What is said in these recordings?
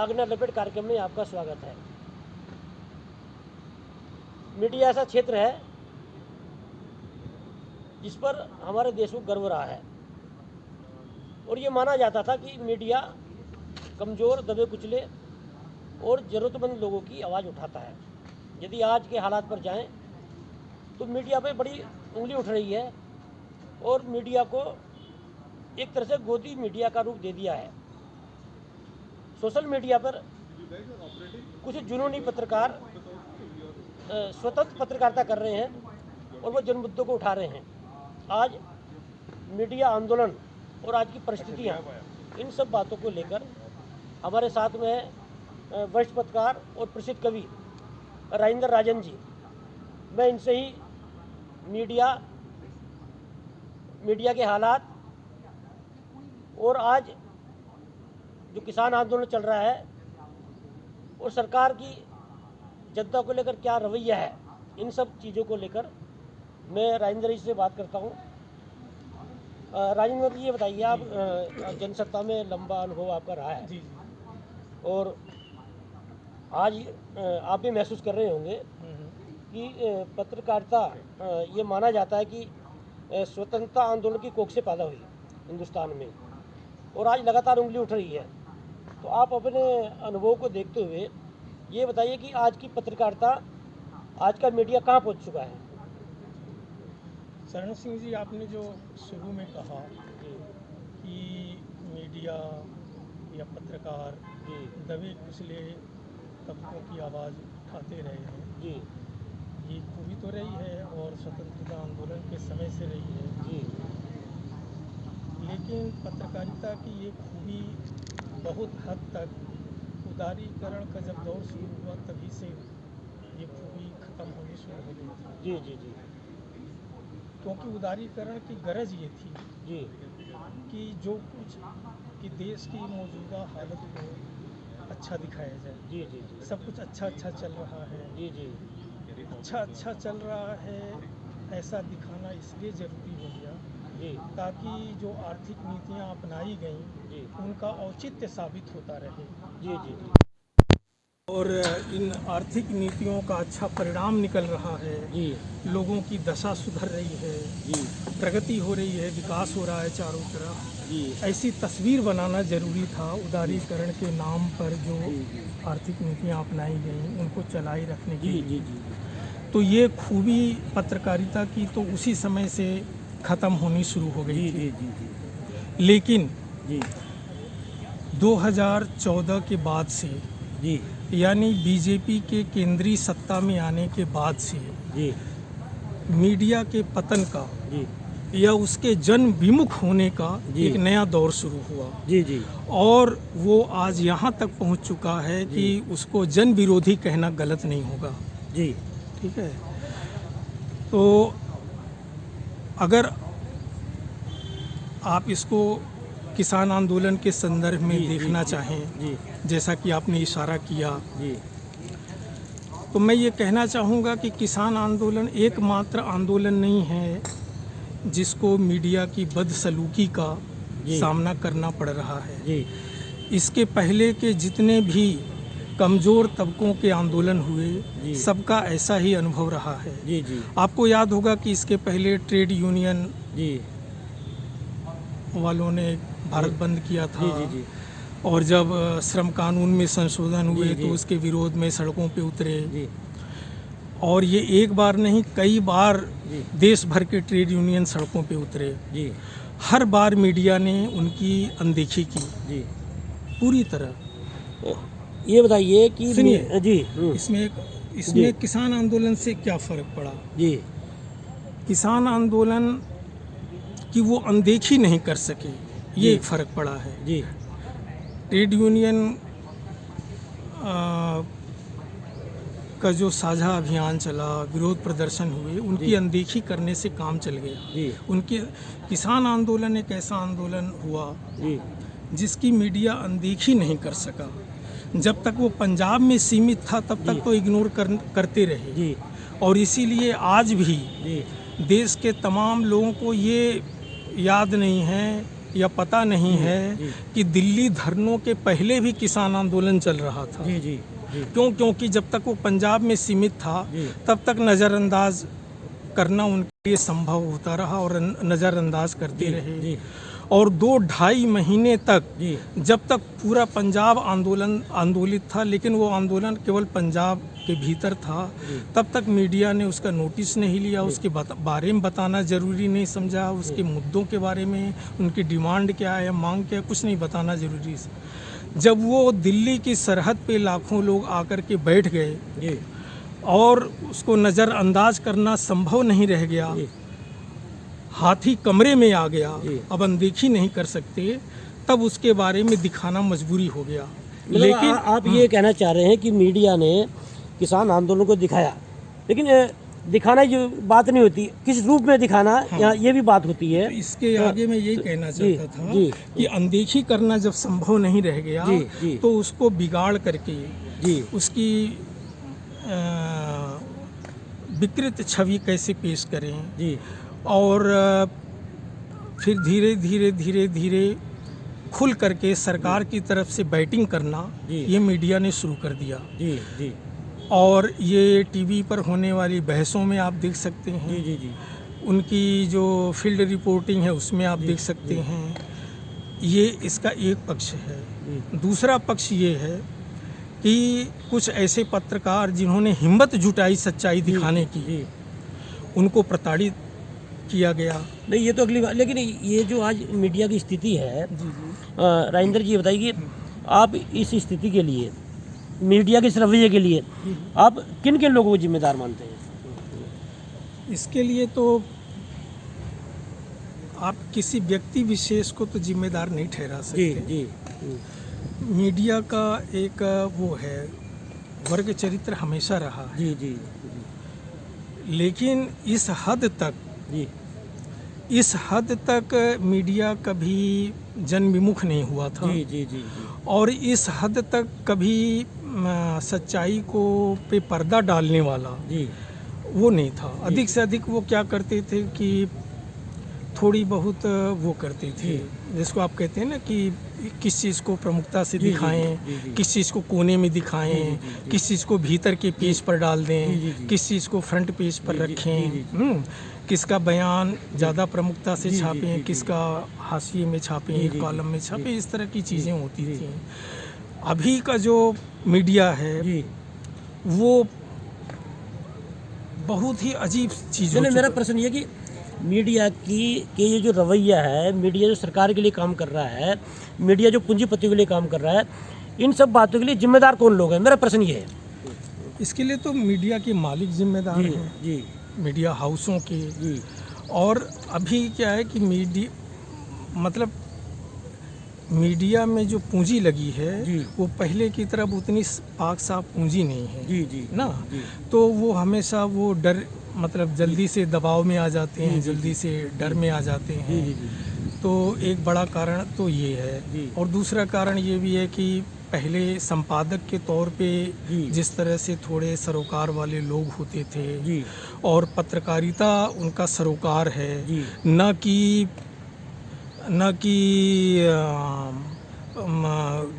आगना लपेट कार्यक्रम में आपका स्वागत है। मीडिया ऐसा क्षेत्र है जिस पर हमारे देश को गर्व रहा है और ये माना जाता था कि मीडिया कमज़ोर, दबे कुचले और ज़रूरतमंद लोगों की आवाज़ उठाता है। यदि आज के हालात पर जाएं तो मीडिया पे बड़ी उंगली उठ रही है और मीडिया को एक तरह से गोदी मीडिया का रूप दे दिया है। सोशल मीडिया पर कुछ जुनूनी पत्रकार स्वतंत्र पत्रकारिता कर रहे हैं और वो जन मुद्दों को उठा रहे हैं। आज मीडिया आंदोलन और आज की परिस्थितियाँ, इन सब बातों को लेकर हमारे साथ में वरिष्ठ पत्रकार और प्रसिद्ध कवि राजेंद्र राजन जी। मैं इनसे ही मीडिया के हालात और आज जो किसान आंदोलन चल रहा है और सरकार की जनता को लेकर क्या रवैया है, इन सब चीज़ों को लेकर मैं राजेंद्र जी से बात करता हूँ। राजेंद्र जी, ये बताइए, आप जनसत्ता में लंबा अनुभव आपका रहा है जी। और आज आप भी महसूस कर रहे होंगे कि पत्रकारिता, ये माना जाता है कि स्वतंत्रता आंदोलन की कोख से पैदा हुई हिंदुस्तान में और आज लगातार उंगली उठ रही है। तो आप अपने अनुभव को देखते हुए ये बताइए कि आज की पत्रकारिता, आज का मीडिया कहाँ पहुँच चुका है? शरण सिंह जी, आपने जो शुरू में कहा कि मीडिया या पत्रकार दबे कुचले तबकों की आवाज़ उठाते रहे हैं जी, ये खूबी तो रही है और स्वतंत्रता आंदोलन के समय से रही है जी, लेकिन पत्रकारिता की ये खूबी बहुत हद तक उदारीकरण का जब दौर शुरू हुआ तभी से ये खूबी ख़त्म होनी शुरू हो गई थी। जी, जी, जी, क्योंकि उदारीकरण की गरज ये थी जी, कि जो कुछ कि देश की मौजूदा हालत को अच्छा दिखाया जाए। जी, जी, जी, सब कुछ अच्छा चल रहा है, जी, जी, अच्छा चल रहा है, ऐसा दिखाना इसलिए ज़रूरी हो गया जी, ताकि जो आर्थिक नीतियां अपनाई गईं जी, उनका औचित्य साबित होता रहे जी, जी, जी, और इन आर्थिक नीतियों का अच्छा परिणाम निकल रहा है। जी, लोगों की दशा सुधर रही है, जी, प्रगति हो रही है, विकास हो रहा है चारों तरफ। जी, ऐसी तस्वीर बनाना जरूरी था। उदारीकरण के नाम पर जो आर्थिक नीतियां अपनाई गईं उनको चलाई रखने के जी, लिए, जी, जी, तो ये खूबी पत्रकारिता की तो उसी समय से ख़त्म होनी शुरू हो गई जी, थी। जी, जी, लेकिन जी, 2014 के बाद से, जी, यानी बीजेपी के केंद्रीय सत्ता में आने के बाद से जी, मीडिया के पतन का जी, या उसके जन विमुख होने का जी, एक नया दौर शुरू हुआ जी, जी, और वो आज यहाँ तक पहुँच चुका है कि उसको जन विरोधी कहना गलत नहीं होगा। जी, ठीक है, तो अगर आप इसको किसान आंदोलन के संदर्भ में जी, देखना जी, चाहें, जी, जैसा कि आपने इशारा किया, जी, तो मैं ये कहना चाहूँगा कि किसान आंदोलन एकमात्र आंदोलन नहीं है जिसको मीडिया की बदसलूकी का सामना करना पड़ रहा है। जी, इसके पहले के जितने भी कमज़ोर तबकों के आंदोलन हुए, सबका ऐसा ही अनुभव रहा है। जी, जी, आपको याद होगा कि इसके पहले ट्रेड यूनियन जी, वालों ने भारत बंद किया था, जी, जी, और जब श्रम कानून में संशोधन हुए जी, तो उसके विरोध में सड़कों पे उतरे, जी, और ये एक बार नहीं कई बार जी, देश भर के ट्रेड यूनियन सड़कों पे उतरे। जी, हर बार मीडिया ने उनकी अनदेखी की जी। पूरी तरह। ये बताइए कि सुनिए, जी, इसमें किसान आंदोलन से क्या फ़र्क पड़ा? जी, किसान आंदोलन की वो अनदेखी नहीं कर सके, ये एक फ़र्क पड़ा है। जी, ट्रेड यूनियन का जो साझा अभियान चला, विरोध प्रदर्शन हुए, उनकी अनदेखी करने से काम चल गया। जी, उनके किसान आंदोलन एक ऐसा आंदोलन हुआ जी, जिसकी मीडिया अनदेखी नहीं कर सका। जब तक वो पंजाब में सीमित था तब तक तो इग्नोर करते रहे, जी, और इसीलिए आज भी जी, देश के तमाम लोगों को ये याद नहीं है या पता नहीं है कि दिल्ली धरनों के पहले भी किसान आंदोलन चल रहा था। जी जी जी क्योंकि जब तक वो पंजाब में सीमित था तब तक नज़रअंदाज करना उनके लिए संभव होता रहा और नज़रअंदाज करते रहे। और 2-2.5 महीने तक जब तक पूरा पंजाब आंदोलित था, लेकिन वो आंदोलन केवल पंजाब के भीतर था, तब तक मीडिया ने उसका नोटिस नहीं लिया, उसके बारे में बताना ज़रूरी नहीं समझा, उसके मुद्दों के बारे में, उनकी डिमांड क्या है, मांग क्या है, कुछ नहीं बताना ज़रूरी। जब वो दिल्ली की सरहद पे लाखों लोग आकर के बैठ गए और उसको नज़रअंदाज करना संभव नहीं रह गया, हाथी कमरे में आ गया, अब अनदेखी नहीं कर सकते, तब उसके बारे में दिखाना मजबूरी हो गया। लेकिन आप ये कहना चाह रहे हैं कि मीडिया ने किसान आंदोलन को दिखाया, लेकिन दिखाना जो बात नहीं होती, किस रूप में दिखाना, यहाँ ये भी बात होती है। तो इसके आगे मैं यही कहना चाहता था कि अनदेखी करना जब संभव नहीं रह गया तो उसको बिगाड़ करके उसकी विकृत छवि कैसे पेश करें, और फिर धीरे धीरे खुल करके सरकार की तरफ से बैटिंग करना ये मीडिया ने शुरू कर दिया। और ये टीवी पर होने वाली बहसों में आप देख सकते हैं, उनकी जो फील्ड रिपोर्टिंग है उसमें आप देख सकते हैं। ये इसका एक पक्ष है। दूसरा पक्ष ये है कि कुछ ऐसे पत्रकार जिन्होंने हिम्मत जुटाई सच्चाई दिखाने की, उनको प्रताड़ित किया गया। नहीं, ये तो अगली बात। लेकिन ये जो आज मीडिया की स्थिति है, राजेंद्र जी बताइए, आप इस स्थिति के लिए, मीडिया के इस रवैये के लिए आप किन किन लोगों को जिम्मेदार मानते हैं? इसके लिए तो आप किसी व्यक्ति विशेष को तो जिम्मेदार नहीं ठहरा सकते। मीडिया का एक वो है, वर्ग चरित्र हमेशा रहा है। लेकिन इस हद तक मीडिया कभी जनविमुख नहीं हुआ था। और इस हद तक कभी सच्चाई को पे पर्दा डालने वाला वो नहीं था। अधिक से अधिक वो क्या करते थे कि थोड़ी बहुत वो करते थे, जिसको आप कहते हैं ना कि किस चीज़ को प्रमुखता से दिखाएं, किस चीज़ को कोने में दिखाएं, किस चीज़ को भीतर के पेज पर डाल दें, किस चीज़ को फ्रंट पेज पर रखें, किसका बयान ज़्यादा प्रमुखता से छापें, किसका हाशिए में छापें, एक कॉलम में छापें, इस तरह की चीज़ें होती थी। अभी का जो मीडिया है वो बहुत ही अजीब चीज़ है। मेरा प्रश्न ये कि मीडिया के ये जो रवैया है, मीडिया जो सरकार के लिए काम कर रहा है, मीडिया जो पूंजीपतियों के लिए काम कर रहा है, इन सब बातों के लिए जिम्मेदार कौन लोग हैं? मेरा प्रश्न ये है। इसके लिए तो मीडिया के मालिक जिम्मेदार हैं, मीडिया हाउसों के। और अभी क्या है कि मीडिया में जो पूंजी लगी है वो पहले की तरह उतनी पाक साफ पूंजी नहीं है ना। तो वो हमेशा वो डर, जल्दी से दबाव में आ जाते हैं, जल्दी से डर में आ जाते हैं। तो एक बड़ा कारण तो ये है। और दूसरा कारण ये भी है कि पहले संपादक के तौर पे जिस तरह से थोड़े सरोकार वाले लोग होते थे, और पत्रकारिता उनका सरोकार है, न कि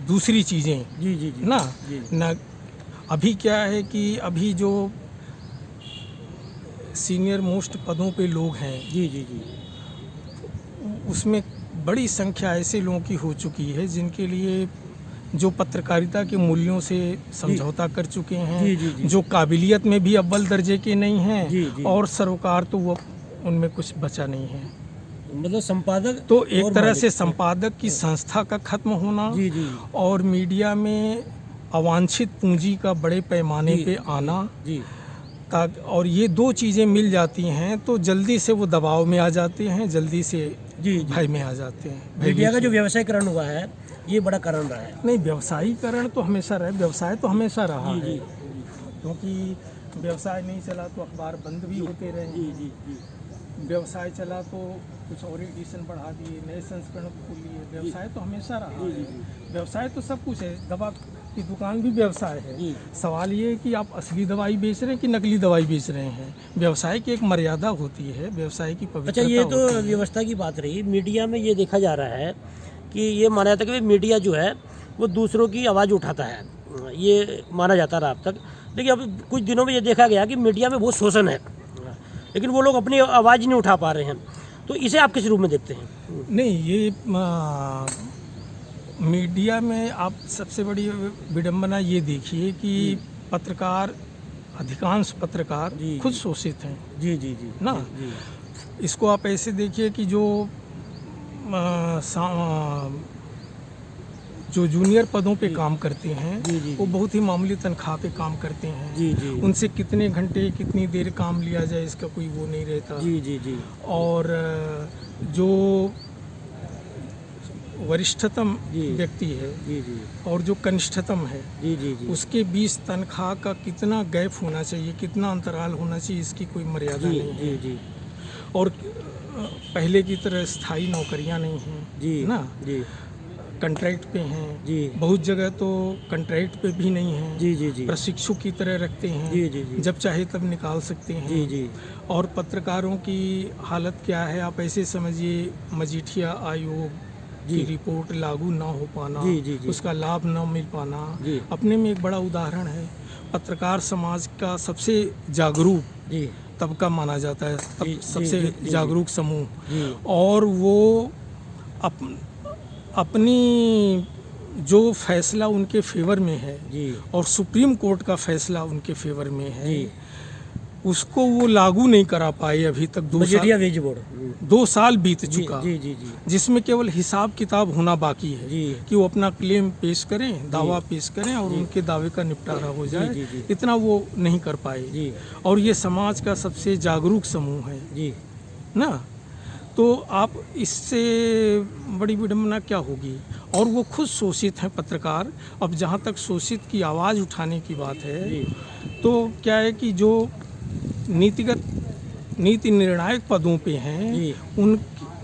दूसरी चीज़ें ना। अभी क्या है कि अभी जो सीनियर मोस्ट पदों पे लोग हैं, उसमें बड़ी संख्या ऐसे लोगों की हो चुकी है जिनके लिए जो पत्रकारिता के मूल्यों से समझौता कर चुके हैं, जो काबिलियत में भी अव्वल दर्जे के नहीं हैं, और सरोकार तो वो उनमें कुछ बचा नहीं है। संपादक तो एक तरह से संपादक की संस्था का खत्म होना और मीडिया में अवांछित पूंजी का बड़े पैमाने पे आना, और ये दो चीज़ें मिल जाती हैं तो जल्दी से वो दबाव में आ जाते हैं, जल्दी से भय में आ जाते हैं। मीडिया का जो व्यवसायीकरण हुआ है ये बड़ा कारण रहा है। नहीं, व्यवसायीकरण तो हमेशा रहा, व्यवसाय तो हमेशा रहा है, क्योंकि व्यवसाय नहीं चला तो अखबार बंद भी होते रहे। व्यवसाय चला तो कुछ और एडिशन बढ़ा दिए, नए संस्करण खोल लिए। व्यवसाय तो हमेशा रहा है, व्यवसाय तो सब कुछ है। आपकी दुकान भी व्यवसाय है। जी। सवाल ये है कि आप असली दवाई बेच रहे हैं कि नकली दवाई बेच रहे हैं। व्यवसाय की एक मर्यादा होती है, व्यवसाय की पवित्रता अच्छा, ये तो होती है। व्यवस्था की बात रही। मीडिया में ये देखा जा रहा है कि ये माना जाता है कि मीडिया जो है वो दूसरों की आवाज़ उठाता है, ये माना जाता रहा अब तक। लेकिन अब कुछ दिनों में ये देखा गया कि मीडिया में बहुत शोषण है, लेकिन वो लोग अपनी आवाज़ नहीं उठा पा रहे हैं। तो इसे आप किस रूप में देखते हैं? नहीं, ये मीडिया में आप सबसे बड़ी विडंबना ये देखिए कि पत्रकार, अधिकांश पत्रकार जी, खुद जी। शोषित हैं जी जी जी ना। जी इसको आप ऐसे देखिए कि जो जूनियर पदों पे काम करते हैं जी, जी, वो जी। बहुत ही मामूली तनख्वाह पे काम करते हैं। जी जी उनसे कितने घंटे कितनी देर काम लिया जाए इसका कोई वो नहीं रहता। जी जी जी और जो वरिष्ठतम जी। व्यक्ति है जी जी और जो कनिष्ठतम है जी जी जी उसके बीच तनख्वाह का कितना गैप होना चाहिए, कितना अंतराल होना चाहिए, इसकी कोई मर्यादा जी नहीं जी है। जी और पहले की तरह स्थायी नौकरियां नहीं हैं जी ना, जी कंट्रैक्ट पे हैं। जी बहुत जगह तो कंट्रैक्ट पे भी नहीं हैं, जी जी जी प्रशिक्षु की तरह रखते हैं। जी जी जी जब चाहे तब निकाल सकते हैं। जी जी और पत्रकारों की हालत क्या है, आप ऐसे समझिए मजीठिया आयोग जी। की रिपोर्ट लागू ना हो पाना, जी, जी, जी। उसका लाभ ना मिल पाना जी। अपने में एक बड़ा उदाहरण है। पत्रकार समाज का सबसे जागरूक जी तबका माना जाता है, जी, सबसे जी, जी, जागरूक समूह। जी और वो अपनी जो फैसला उनके फेवर में है जी और सुप्रीम कोर्ट का फैसला उनके फेवर में है, जी उसको वो लागू नहीं करा पाए अभी तक। Majithia wage board. 2 साल बीत जी चुका, जी जी जी जिसमें केवल हिसाब किताब होना बाकी है जी कि वो अपना क्लेम पेश करें, दावा पेश करें और उनके दावे का निपटारा हो जाए। जी, जी। इतना वो नहीं कर पाए। जी और ये समाज का सबसे जागरूक समूह है जी ना। तो आप इससे बड़ी विडंबना क्या होगी। और वो खुद शोषित हैं पत्रकार। अब जहाँ तक शोषित की आवाज़ उठाने की बात है, जी तो क्या है कि जो नीति निर्णायक पदों पे हैं जी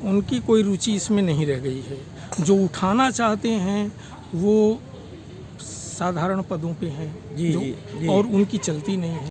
उनकी कोई रुचि इसमें नहीं रह गई है। जो उठाना चाहते हैं वो साधारण पदों पे हैं जी, जो जी, जी। और उनकी चलती नहीं है।